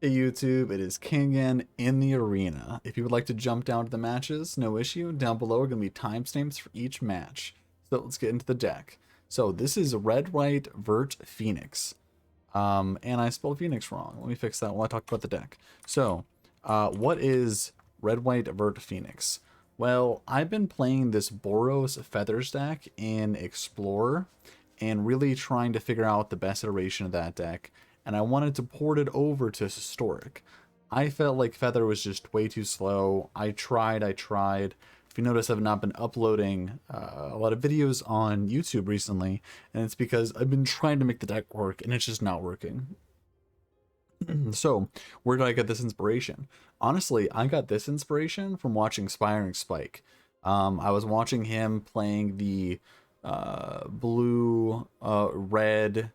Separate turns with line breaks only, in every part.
Hey YouTube, it is Kingen in the arena. If you would like to jump down to the matches, no issue. Down below are going to be timestamps for each match. So let's get into the deck. So this is Red White Virt Phoenix. And I spelled Phoenix wrong. Let me fix that while I talk about the deck. So, what is Red White Virt Phoenix? Well, I've been playing this Boros Feathers deck in Explorer and really trying to figure out the best iteration of that deck, and I wanted to port it over to Historic. I felt like Feather was just way too slow. I tried. If you notice, I've not been uploading a lot of videos on YouTube recently, and it's because I've been trying to make the deck work, and it's just not working. So, where did I get this inspiration? Honestly, I got this inspiration from watching Spiring Spike. I was watching him playing the blue, red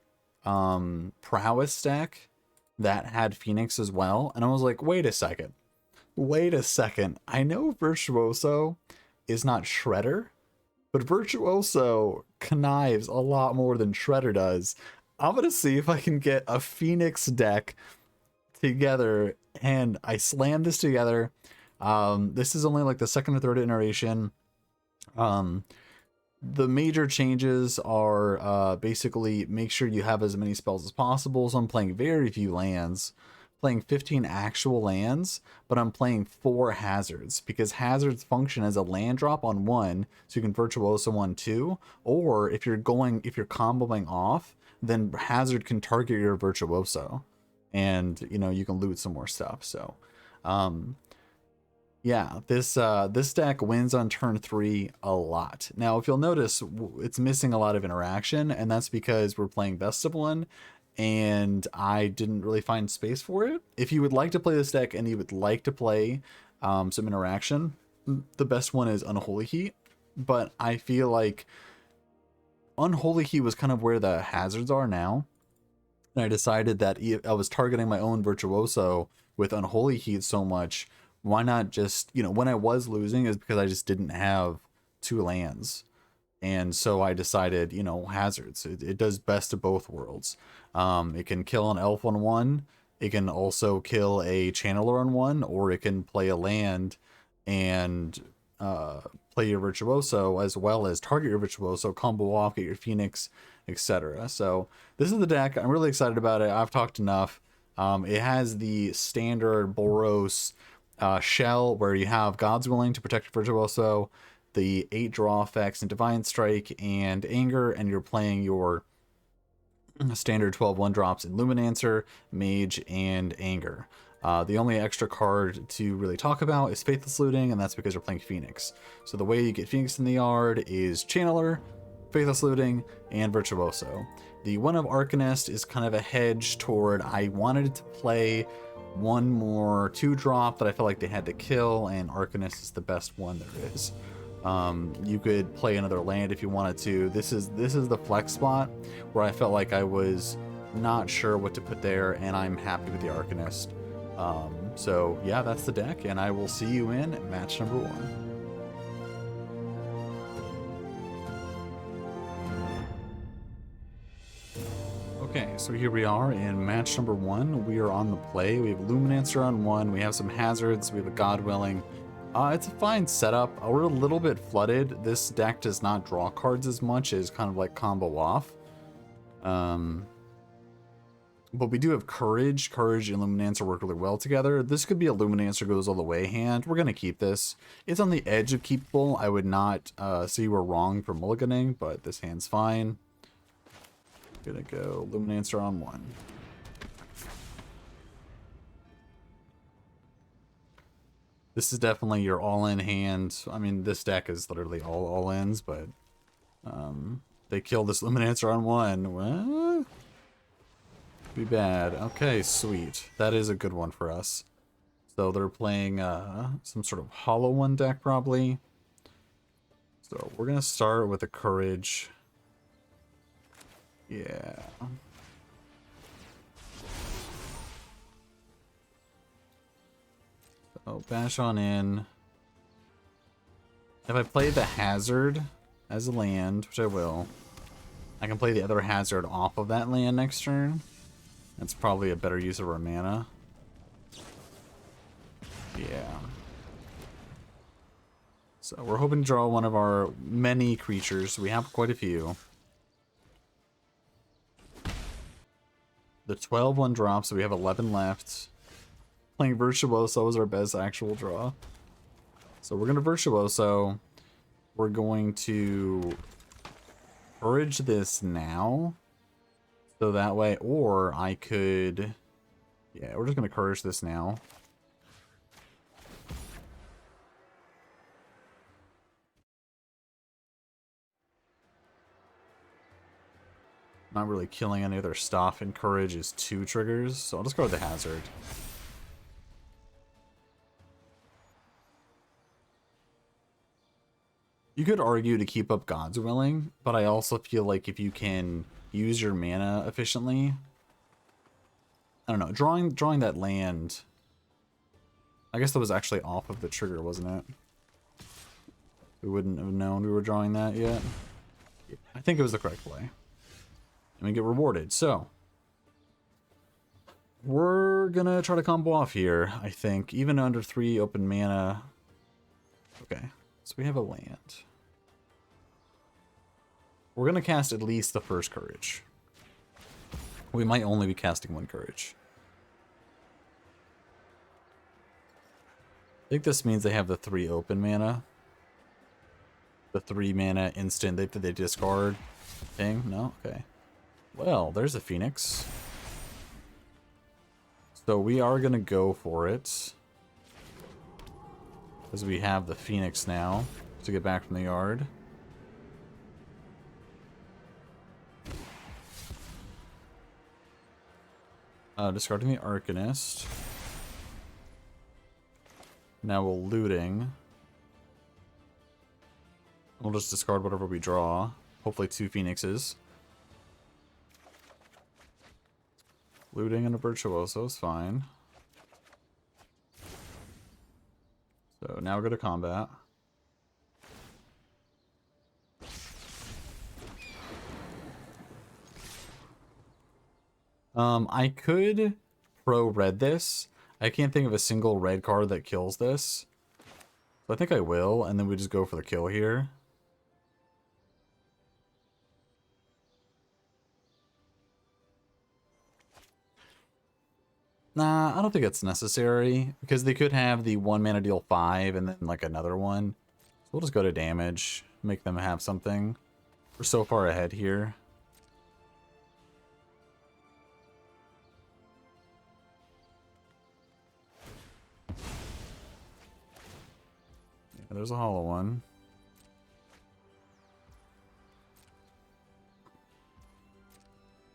prowess deck that had Phoenix as well, and I was like, wait a second. I know Virtuoso is not Shredder, but Virtuoso connives a lot more than Shredder does. I'm gonna see if I can get a Phoenix deck together, and I slammed this together. This is only like the second or third iteration. The major changes are basically make sure you have as many spells as possible. So I'm playing very few lands, playing 15 actual lands, but I'm playing 4 hazards because hazards function as a land drop on one, so you can Virtuoso on 2, or if you're comboing off, then hazard can target your Virtuoso, and you can loot some more stuff. So yeah, this deck wins on turn 3 a lot. Now, if you'll notice, it's missing a lot of interaction, and that's because we're playing Best of One, and I didn't really find space for it. If you would like to play this deck and you would like to play some interaction, the best one is Unholy Heat, but I feel like Unholy Heat was kind of where the hazards are now, and I decided that I was targeting my own Virtuoso with Unholy Heat so much. Why not just, when I was losing is because I just didn't have 2 lands. And so I decided, hazards. It does best of both worlds. It can kill an elf on 1. It can also kill a channeler on 1, or it can play a land and play your Virtuoso as well as target your Virtuoso, combo off, get your Phoenix, etc. So this is the deck. I'm really excited about it. I've talked enough. It has the standard Boros shell where you have God's Willing to protect Virtuoso, the 8 draw effects and Divine Strike and Anger, and you're playing your standard 12 1-drops in Luminancer, Mage, and Anger. The only extra card to really talk about is Faithless Looting, and that's because you're playing Phoenix. So the way you get Phoenix in the yard is Channeler, Faithless Looting, and Virtuoso. The one of Arcanist is kind of a hedge toward I wanted to play one more 2-drop that I felt like they had to kill, and Arcanist is the best one there is. You could play another land if you wanted to. This is the flex spot where I felt like I was not sure what to put there, and I'm happy with the Arcanist. So yeah, that's the deck, and I will see you in match number 1. Okay, so here we are in match number 1. We are on the play. We have Luminancer on 1. We have some hazards. We have a God Willing. It's a fine setup. We're a little bit flooded. This deck does not draw cards as much as kind of like combo off. But we do have Courage. Courage and Luminancer work really well together. This could be a Luminancer goes all the way hand. We're going to keep this. It's on the edge of keepable. I would not say we're wrong for mulliganing, but this hand's fine. Gonna go Luminancer on 1. This is definitely your all-in hand. I mean, this deck is literally all all-ins, but they killed this Luminancer on 1. What? Be bad. Okay, sweet. That is a good one for us. So they're playing some sort of Hollow One deck, probably. So we're gonna start with a Courage. Yeah. So bash on in. If I play the hazard as a land, which I will, I can play the other hazard off of that land next turn. That's probably a better use of our mana. Yeah. So we're hoping to draw one of our many creatures. We have quite a few. The 12 drops, so we have 11 left. Playing Virtuoso was our best actual draw. So we're going to Virtuoso. We're going to Courage this now. So that way, or I could... Yeah, we're just going to Courage this now. Not really killing any other stuff, and Courage is 2 triggers, so I'll just go with the Hazard. You could argue to keep up God's Willing, but I also feel like if you can use your mana efficiently... I don't know, drawing that land... I guess that was actually off of the trigger, wasn't it? We wouldn't have known we were drawing that yet. Yeah, I think it was the correct play. And we get rewarded, so... We're gonna try to combo off here, I think. Even under 3 open mana... Okay, so we have a land. We're gonna cast at least the first Courage. We might only be casting 1 Courage. I think this means they have the 3 open mana. The 3 mana instant that they discard thing? No? Okay. Well, there's a Phoenix. So we are gonna go for it. Because we have the Phoenix now to get back from the yard. Discarding the Arcanist. Now we're looting. We'll just discard whatever we draw. Hopefully 2 Phoenixes. Looting and a Virtuoso is fine. So now we go to combat. I could pro-red this. I can't think of a single red card that kills this. So I think I will, and then we just go for the kill here. Nah, I don't think it's necessary, because they could have the 1 mana deal 5 and then like another one. So we'll just go to damage, make them have something. We're so far ahead here. There's a hollow one.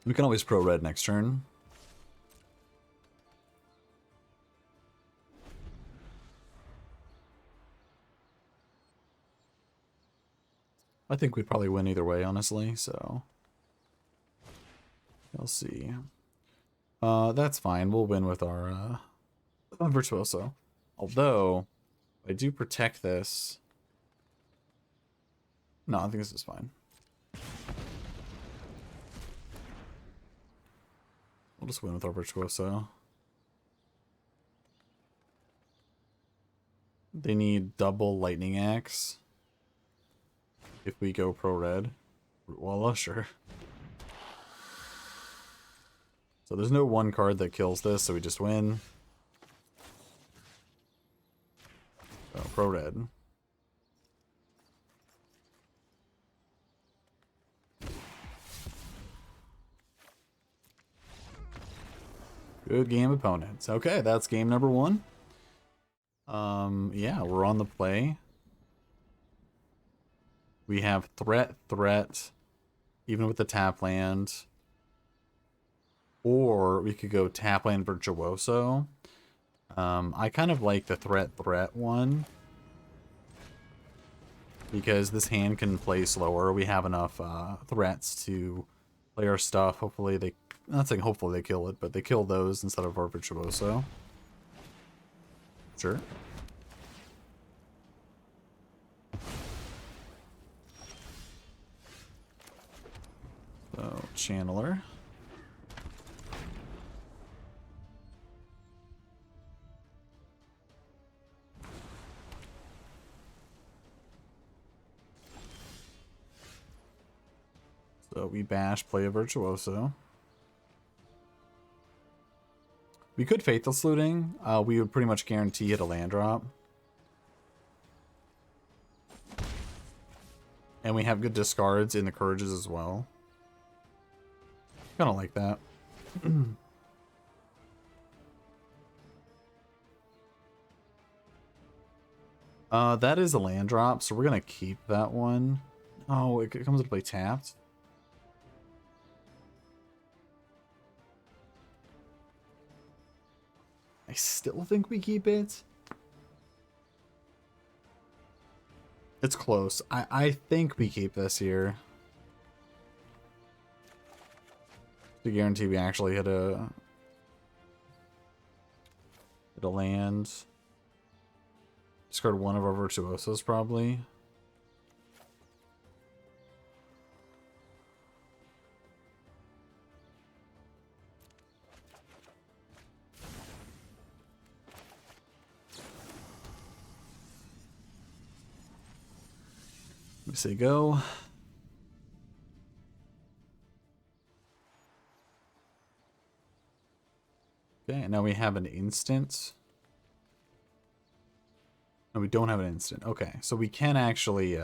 We can always pro red next turn. I think we'd probably win either way, honestly, so... We'll see. That's fine. We'll win with our Virtuoso. Although... I do protect this. No, I think this is fine. We'll just win with our Virtuoso. They need double Lightning Axe. If we go pro-red. Well, sure. So there's no 1 card that kills this, so we just win. Oh, pro-red. Good game, opponents. Okay, that's game number 1. Yeah, we're on the play. We have threat, even with the tap land. Or we could go tap land Virtuoso. I kind of like the threat one. Because this hand can play slower. We have enough threats to play our stuff. Hopefully they... I'm not saying hopefully they kill it, but they kill those instead of our Virtuoso. Sure. So, Channeler. we bash, play a Virtuoso. We could Faithless Looting. We would pretty much guarantee hit a land drop. And we have good discards in the Courages as well. Kind of like that. That is a land drop, so we're going to keep that one. Oh, it comes into play tapped. I still think we keep it. It's close. I think we keep this here. To guarantee we actually hit a land. Discard one of our Virtuosos, probably. We say go. Okay, and now we have an instant. No, we don't have an instant. Okay, so we can actually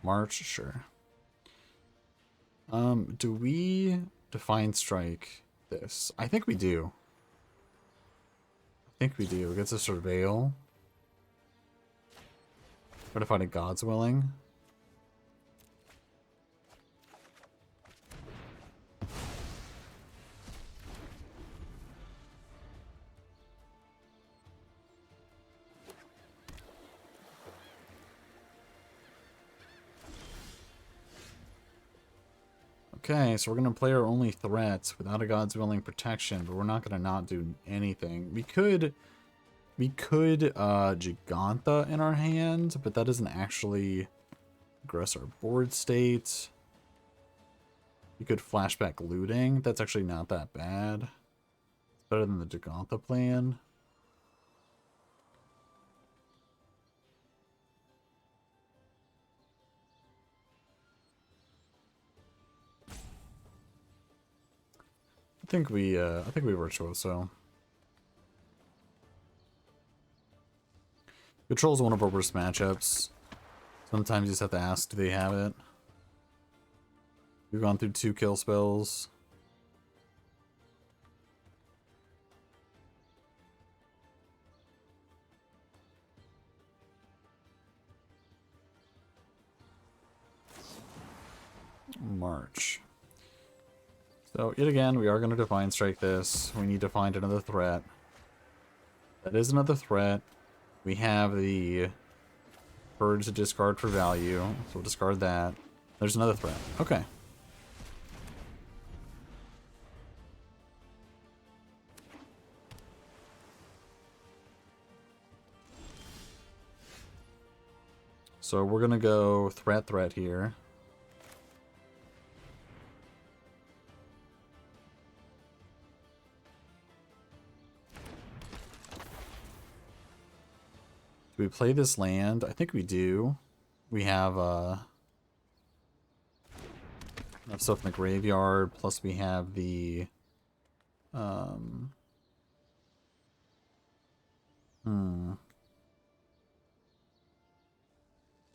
march, sure. Do we Define Strike this? I think we do. I think we do. It gets a Surveil. Try to find a God's Willing. Okay, so we're going to play our only threats without a God's Willing protection, but we're not going to not do anything. We could Gigantha in our hand, but that doesn't actually progress our board state. We could Flashback Looting. That's actually not that bad. It's better than the Gigantha plan. I think we Virtuoso. Control's one of our worst matchups. Sometimes you just have to ask, do they have it? We've gone through 2 kill spells. March. So, yet again, we are going to Divine Strike this. We need to find another threat. That is another threat. We have the Purge to discard for value, so we'll discard that. There's another threat. Okay. So we're going to go threat here. Do we play this land? I think we do. We have enough stuff in the graveyard, plus we have the do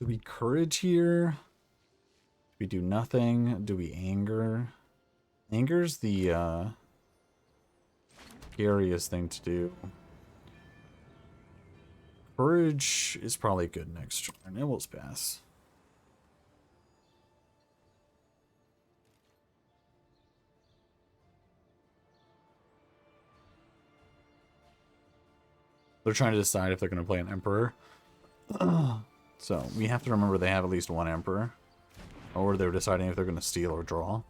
we Courage here? Do we do nothing? Do we Anger? Anger's the scariest thing to do. Courage is probably good next turn. It will pass. They're trying to decide if they're going to play an Emperor. So we have to remember they have at least one Emperor. Or they're deciding if they're going to steal or draw.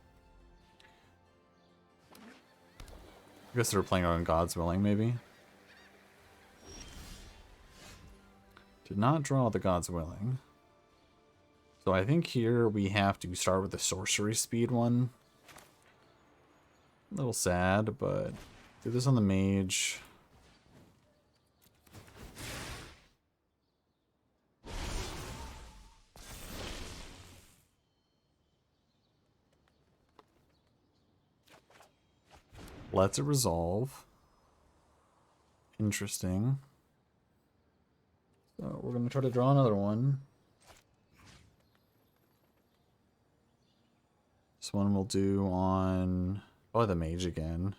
I guess they're playing on God's Willing, maybe. Did not draw the God's Willing. So I think here we have to start with the Sorcery Speed one. A little sad, but do this on the Mage. Lets it resolve. Interesting. So we're going to try to draw another one. This one we'll do on probably the mage again.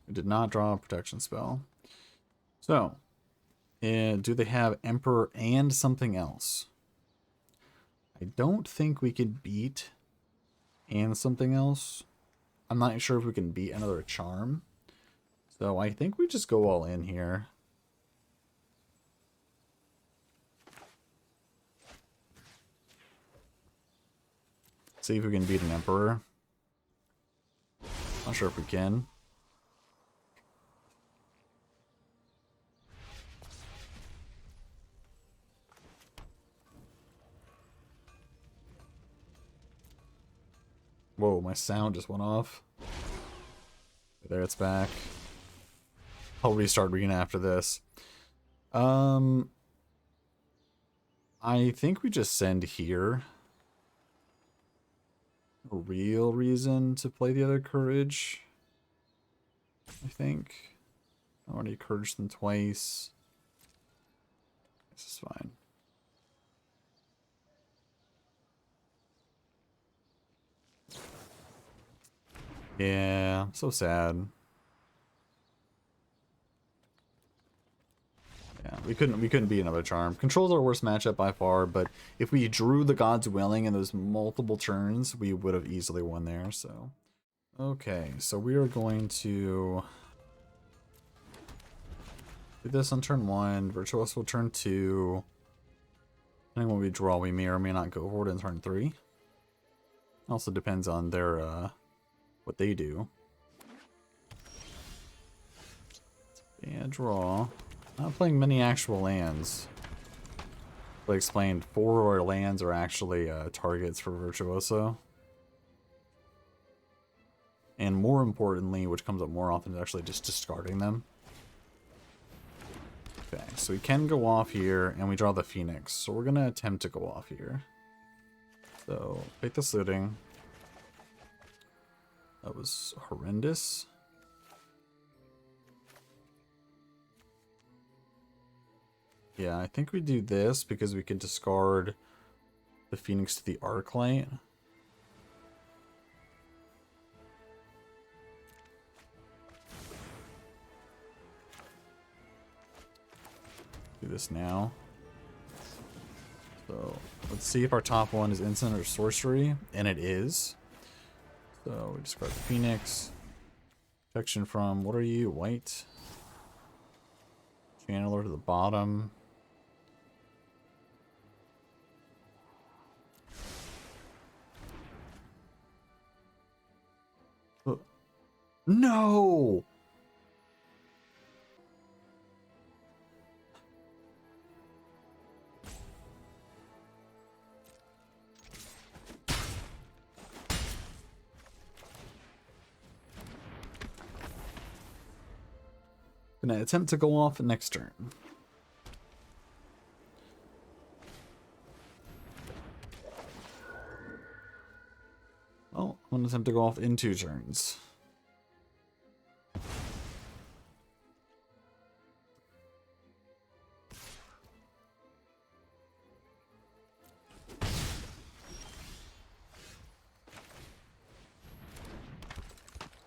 We did not draw a protection spell. So, do they have Emperor and something else? I don't think we could beat and something else. I'm not sure if we can beat another charm. So I think we just go all in here. See if we can beat an Emperor. Not sure if we can. Whoa, my sound just went off. There, it's back. I'll restart reading after this. I think we just send here. No real reason to play the other courage. I think. I already encouraged them twice. This is fine. Yeah, so sad. Yeah, we couldn't beat another charm. Control's our worst matchup by far, but if we drew the God's Willing in those multiple turns, we would have easily won there, so. Okay, so we are going to do this on turn 1, Virtuoso turn 2. Depending on what we draw, we may or may not go forward in turn 3. Also depends on their what they do. Yeah, draw. Not playing many actual lands. Like I explained, 4 lands are actually targets for Virtuoso. And more importantly, which comes up more often, is actually just discarding them. Okay, so we can go off here, and we draw the Phoenix. So we're going to attempt to go off here. So, pick this looting. That was horrendous. Yeah, I think we do this because we can discard the Phoenix to the Arclight. Do this now. So let's see if our top one is instant or sorcery, and it is. So we discard the Phoenix. Protection from, what are you? White. Channeler to the bottom. No! Gonna attempt to go off next turn. Well, I'm gonna attempt to go off in 2 turns.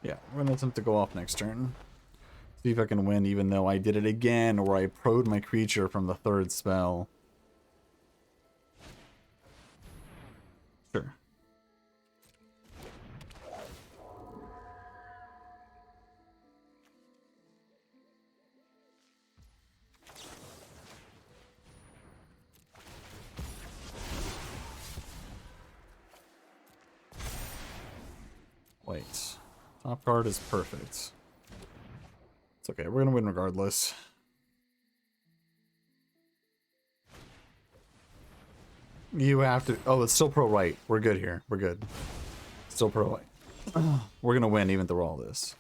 Yeah, we're gonna attempt to go off next turn. See if I can win, even though I did it again where I pro'd my creature from the 3rd spell. Sure. Wait. Top card is perfect. It's okay, we're gonna win regardless. You have to... Oh, it's still pro white. We're good here. We're good. Still pro white. We're gonna win even through all this.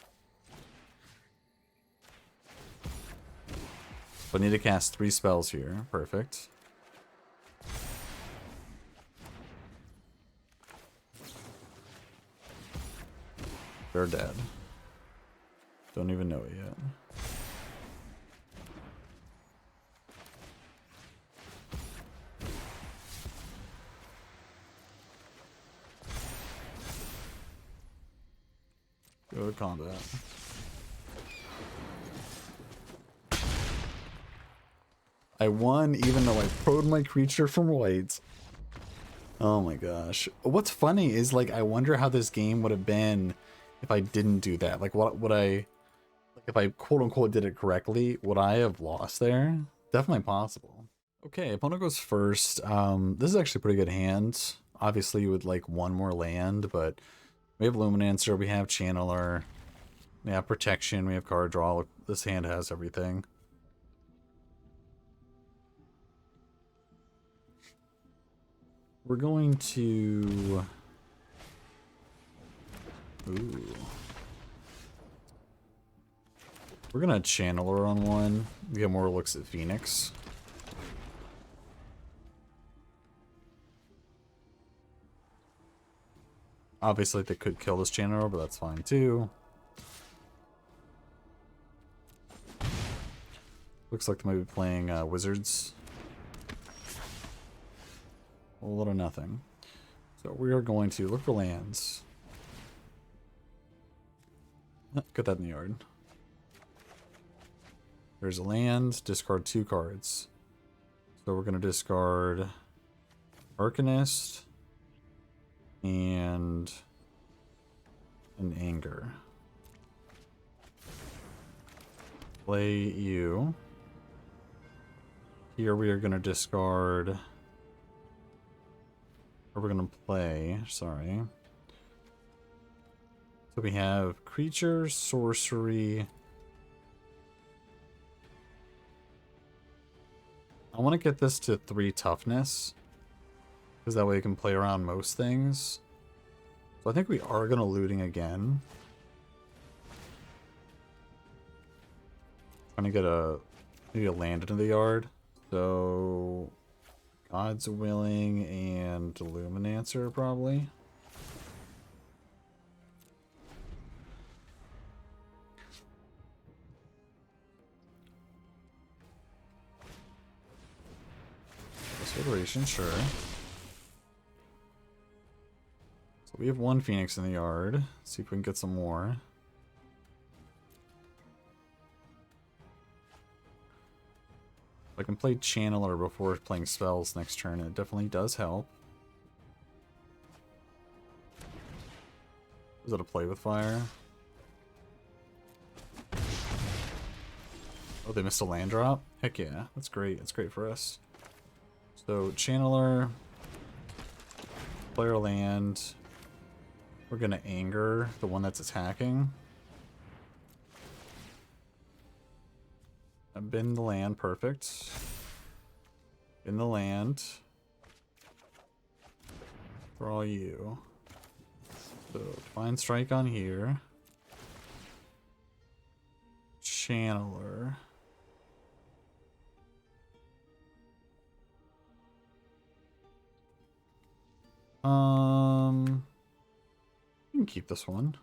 But I need to cast 3 spells here. Perfect. They're dead. Don't even know it yet. Go to combat. I won even though I pro'd my creature from white. Oh my gosh. What's funny is, like, I wonder how this game would have been if I didn't do that. Like, what would I, like, if I quote unquote did it correctly, would I have lost there? Definitely possible. Okay, opponent goes first. This is actually a pretty good hand. Obviously you would like one more land, but we have Luminancer, we have Channeler, we have Protection, we have card draw. This hand has everything. We're going to... Ooh. We're gonna Channeler on one. We get more looks at Phoenix. Obviously they could kill this Channeler, but that's fine too. Looks like they might be playing Wizards. A little nothing. So we are going to look for lands. Get that in the yard. There's a land, discard 2 cards. So we're going to discard Arcanist and an Anger. Play you. Here we are going to discard... Or we're going to play, sorry. So we have creature, sorcery. I want to get this to 3 toughness, because that way you can play around most things. So I think we are going to looting again. Trying to get maybe a land into the yard. So God's Willing and Luminancer probably. Federation, sure. So we have 1 Phoenix in the yard. Let's see if we can get some more. I can play Channeler before playing spells next turn. It definitely does help. Is that a play with fire? Oh, they missed a land drop? Heck yeah, that's great. That's great for us. So, Channeler, player land, we're going to Anger the one that's attacking. I've been the land, perfect. In the land. Draw you. So, Divine Strike on here. Channeler. You can keep this one.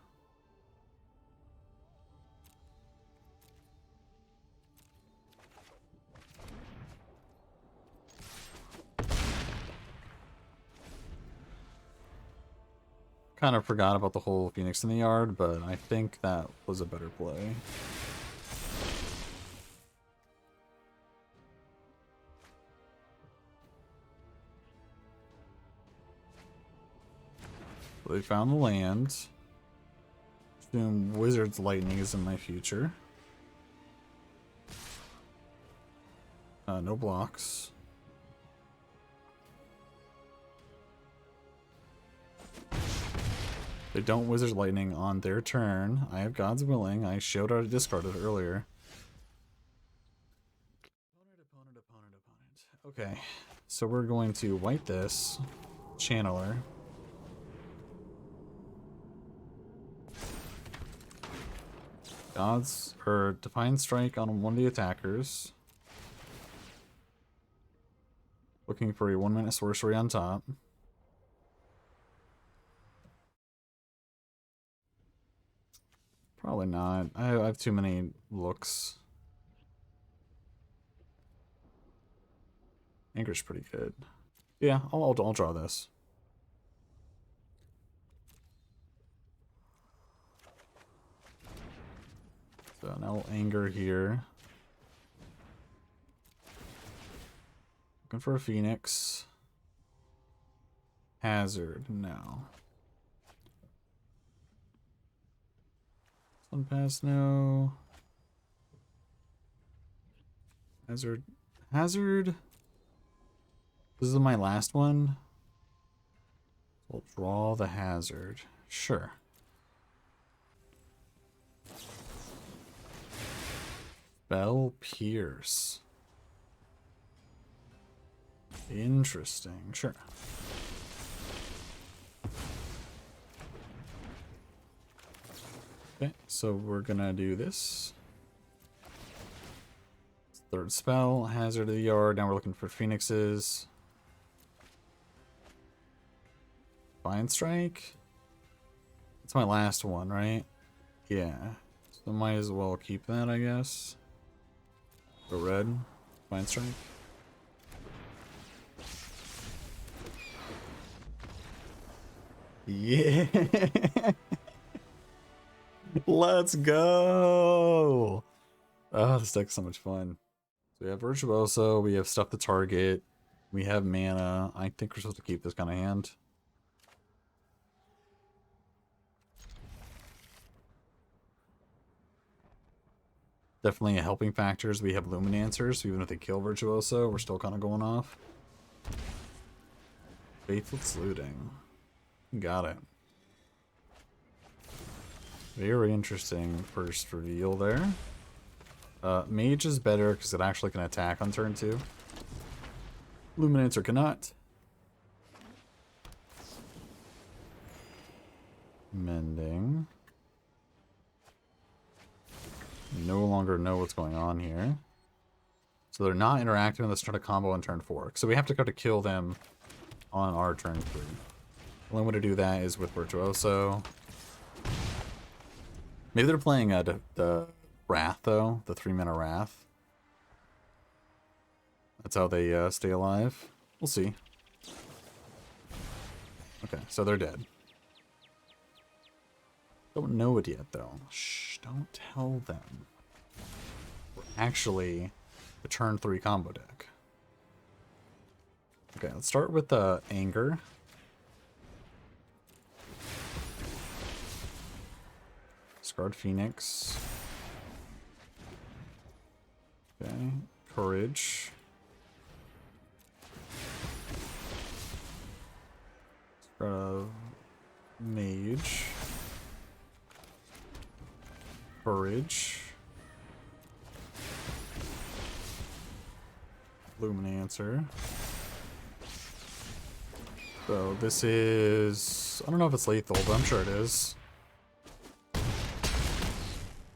Kind of forgot about the whole Phoenix in the yard, but I think that was a better play. So they found the land. Assume Wizard's Lightning is in my future. No blocks. They don't Wizard's Lightning on their turn. I have God's Willing. I showed how to discard it earlier. Opponent. Okay, so we're going to white this. Channeler. Divine Strike on one of the attackers. Looking for a 1-minute sorcery on top. Probably not. I have too many looks. Anchor's pretty good. Yeah, I'll draw this. So now we'll anger here. Looking for a Phoenix. Hazard, no. Sun pass, no. Hazard. Hazard. This is my last one. We'll draw the hazard. Sure. Spell Pierce. Interesting. Sure. Okay, so we're gonna do this. Third spell, Hazard of the Yard. Now we're looking for Phoenixes. Fine Strike. That's my last one, right? Yeah. So might as well keep that, I guess. Go red. Fine Strike. Yeah. Let's go. Oh, this deck's so much fun. So we have Virtuoso, we have stuff to target, we have mana. I think we're supposed to keep this kind of hand. Definitely a helping factors. We have Luminancers, so even if they kill Virtuoso, we're still kind of going off. Faithless Looting. Got it. Very interesting first reveal there. Mage is better because it actually can attack on turn 2. Luminancer cannot. Mending. No longer know what's going on here. So they're not interacting with the start of combo on turn 4. So we have to go to kill them on our turn 3. The only way to do that is with Virtuoso. Maybe they're playing the Wrath, though. The 3-mana Wrath. That's how they stay alive. We'll see. Okay, so they're dead. Don't know it yet, though. Shh, don't tell them. We're actually the turn 3 combo deck. Okay, let's start with the Anger. Scarred Phoenix. Okay, Courage. Mage. Courage. Luminancer. So this is... I don't know if it's lethal, but I'm sure it is.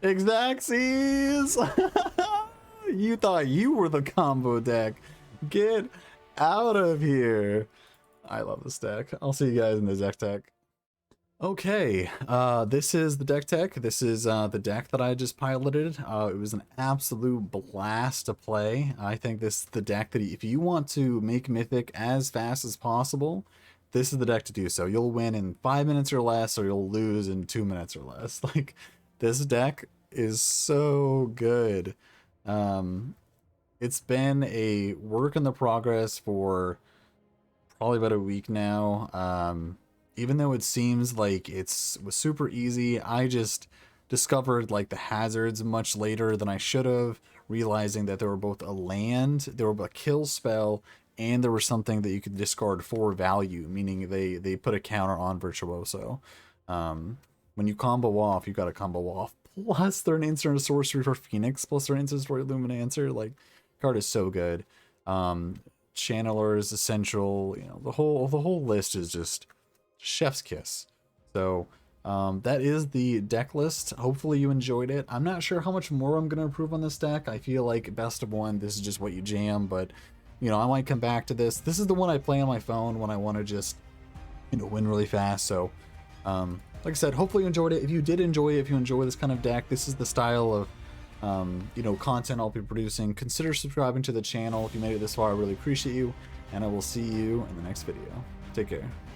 Exacxies! You thought you were the combo deck. Get out of here. I love this deck. I'll see you guys in the deck tech. Okay, this is the deck tech. This is the deck that I just piloted. It was an absolute blast to play. I think this is the deck that if you want to make Mythic as fast as possible, this is the deck to do so. You'll win in 5 minutes or less, or you'll lose in 2 minutes or less. Like, this deck is so good. It's been a work in the progress for probably about a week now. Even though it seems like was super easy, I just discovered like the hazards much later than I should have, realizing that there were both a land, there were a kill spell, and there was something that you could discard for value, meaning they put a counter on Virtuoso. When you combo off, you got to combo off. Plus, they're an instant sorcery for Phoenix. Plus, they're an instant for Luminancer. Like, card is so good. Channeler is essential. You know, the whole list is just chef's kiss. So that is the deck list. Hopefully you enjoyed it. I'm not sure how much more I'm going to improve on this deck. I feel like best of one, this is just what you jam, but you know, I might come back to this. This is the one I play on my phone when I want to just, you know, win really fast. So, like I said, hopefully you enjoyed it. If you did enjoy it, if you enjoy this kind of deck, this is the style of, you know, content I'll be producing. Consider subscribing to the channel if you made it this far. I really appreciate you, and I will see you in the next video. Take care.